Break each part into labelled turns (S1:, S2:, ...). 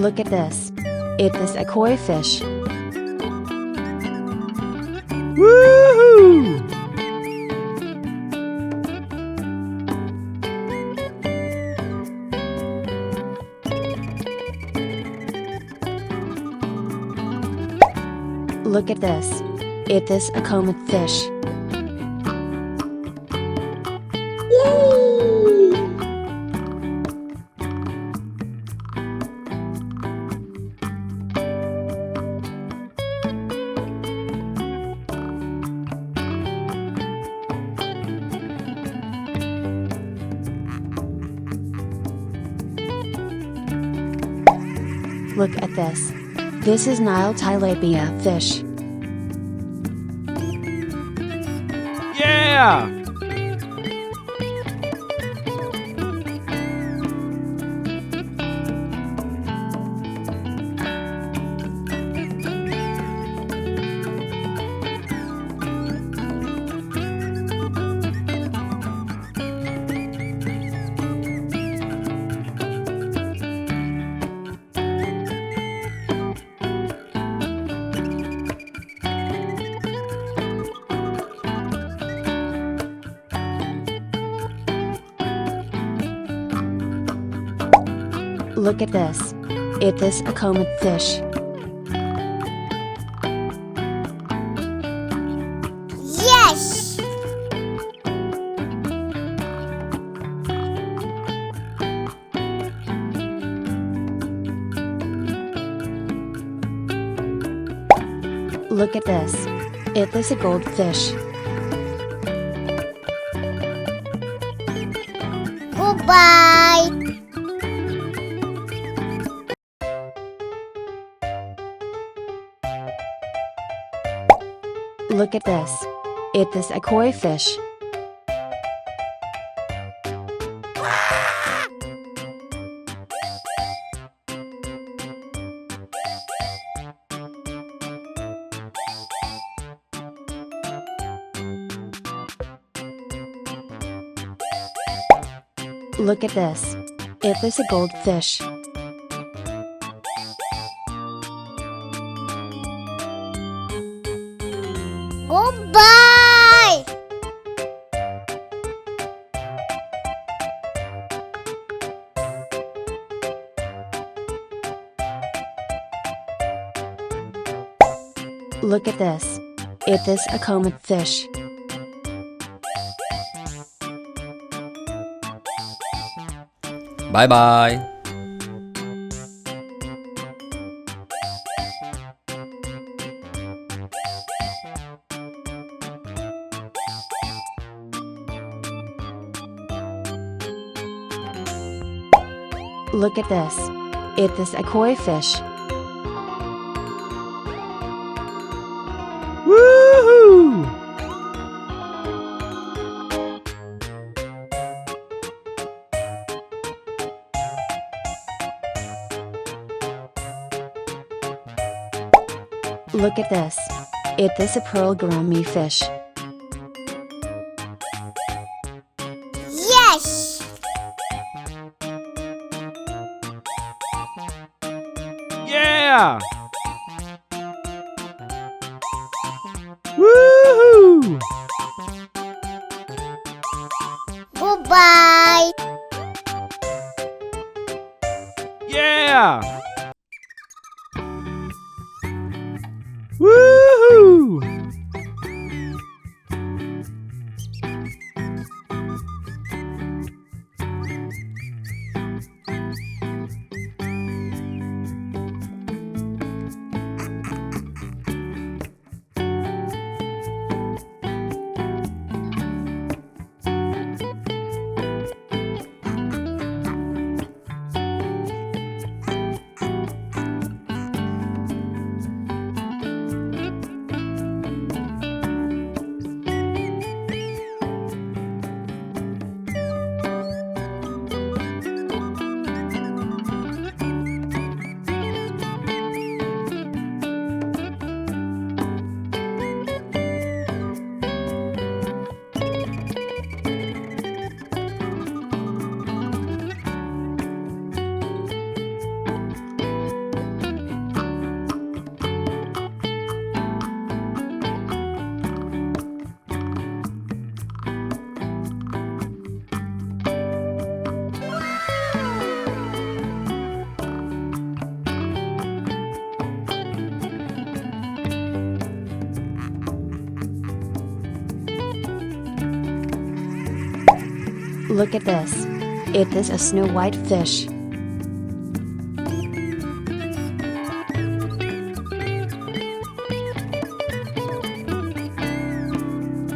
S1: Look at this. It is a koi fish.
S2: Woohoo!
S1: Look at this. It is a comet fish. Look at this. This is Nile tilapia fish.
S2: Yeah!
S1: Look at this. It is a comet fish.
S3: Yes!
S1: Look at this. It is a goldfish.
S3: Goodbye!
S1: Look at this. It is a koi fish. Look at this. It is a goldfish.
S3: Goodbye!
S1: Look at this. It is a comet fish.
S4: Bye bye.
S1: Look at this. It is a koi fish.
S2: Woohoo!
S1: Look at this. It is a pearl gourmet fish.
S3: Yes!
S2: Yeah! Woohoo!
S3: Goodbye!
S2: Yeah! Woohoo!
S1: Look at this. It is a snow white fish.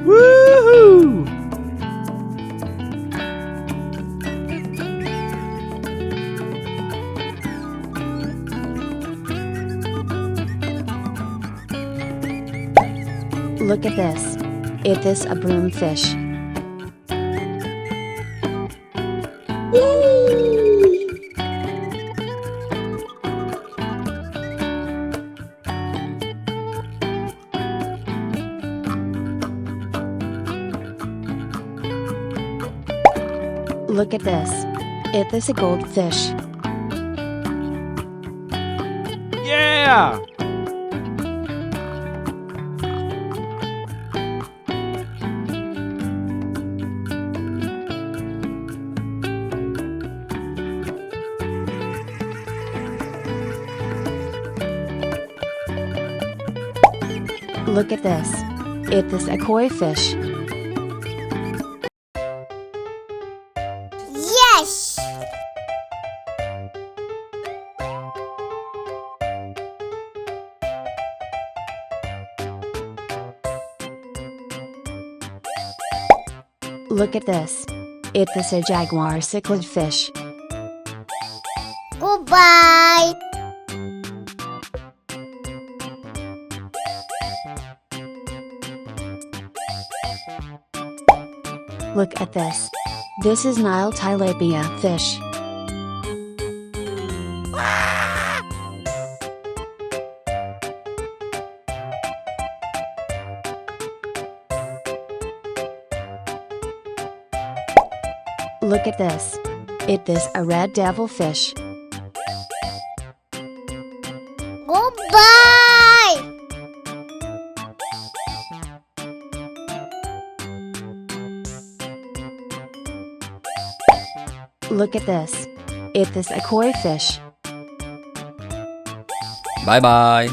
S2: Woohoo!
S1: Look at this. It is a broomfish. Look at this. It is a goldfish.
S2: Yeah!
S1: Look at this. It is a koi fish.
S3: Yes!
S1: Look at this. It is a jaguar cichlid fish.
S3: Goodbye!
S1: Look at this. This is Nile tilapia fish. Look at this. It is a red devilfish.
S3: Goodbye!
S1: Look at this. It is a koi fish.
S4: Bye bye.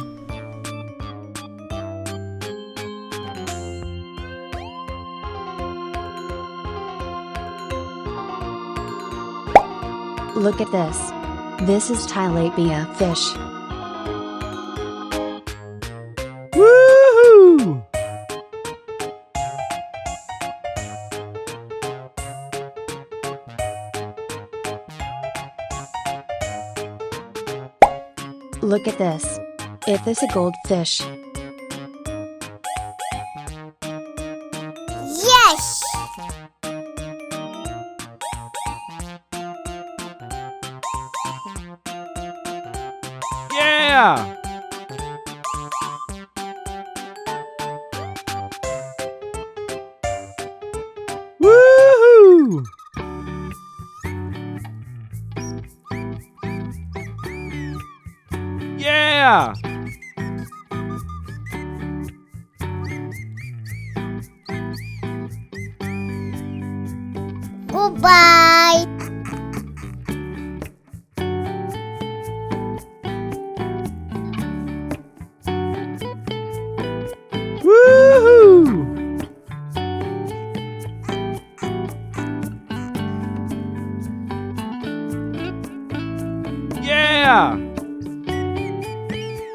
S1: Look at this. This is tilapia fish.
S2: Woohoo!
S1: Look at this. It is a goldfish.
S3: Yes!
S2: Yeah! Woohoo! Yeah!
S3: Goodbye!